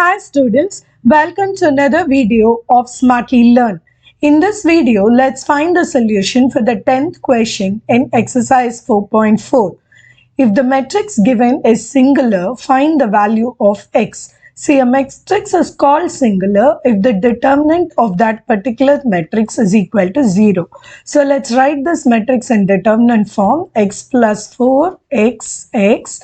Hi students, welcome to another video of Smartly Learn. In this video, let's find the solution for the 10th question in exercise 4.4. If the matrix given is singular, find the value of x. See, a matrix is called singular if the determinant of that particular matrix is equal to 0. So let's write this matrix in determinant form: x plus 4, x, x,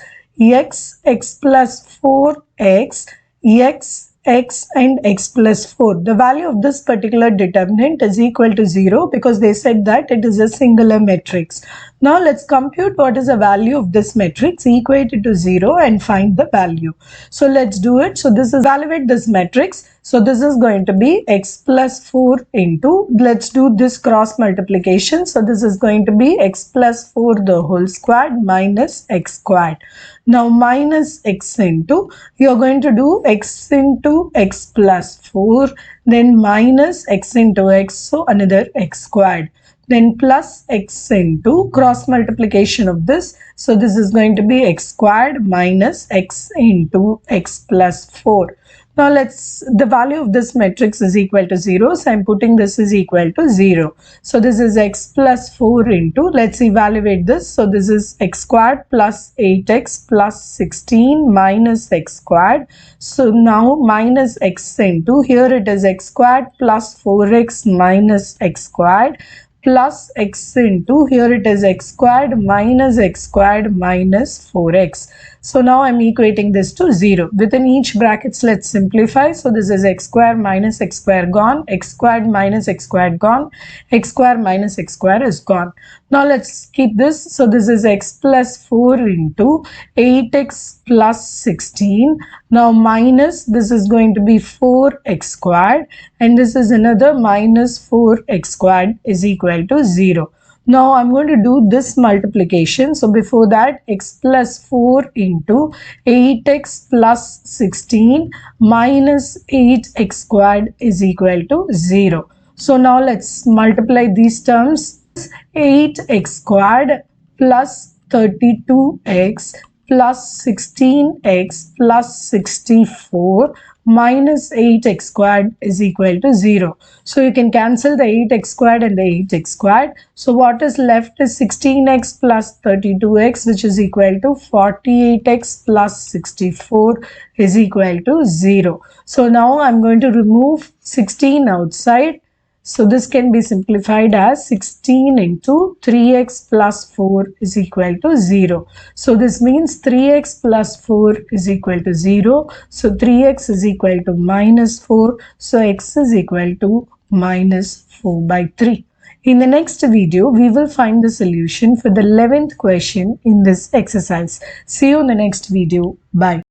x plus 4, x, x and x plus 4. The value of this particular determinant is equal to 0 because they said that it is a singular matrix. Now let's compute what is the value of this matrix, equate it to 0 and find the value. So let's do it. So this is evaluate this matrix. So this is going to be x plus 4 into, let's do this cross multiplication. So this is going to be x plus 4 the whole squared minus x squared. Now minus x into, you are going to do x into x plus 4, then minus x into x, so another x squared. Then plus x into cross multiplication of this. So this is going to be x squared minus x into x plus 4. Now the value of this matrix is equal to 0. So I'm putting this is equal to 0. So this is x plus 4 into, let's evaluate this. So this is x squared plus 8x plus 16 minus x squared. So now minus x into, here it is x squared plus 4x minus x squared, plus x into, here it is x squared minus 4x. So now I'm equating this to 0. Within each brackets, let's simplify. So this is x squared minus x squared gone, x squared minus x squared gone, x squared minus x squared is gone. Now let's keep this. So this is x plus 4 into 8x plus 16. Now minus, this is going to be 4x squared and this is another minus 4x squared is equal to 0. Now I'm going to do this multiplication. So before that, x plus 4 into 8x plus 16 minus 8x squared is equal to 0. So now let's multiply these terms. 8x squared plus 32x plus 16x plus 64 minus 8x squared is equal to 0. So you can cancel the 8x squared and the 8x squared. So what is left is 16x plus 32x, which is equal to 48x plus 64 is equal to 0. So now I'm going to remove 16 outside. So this can be simplified as 16 into 3x plus 4 is equal to 0. So this means 3x plus 4 is equal to 0. So 3x is equal to minus 4. So x is equal to minus 4 by 3. In the next video, we will find the solution for the 11th question in this exercise. See you in the next video. Bye.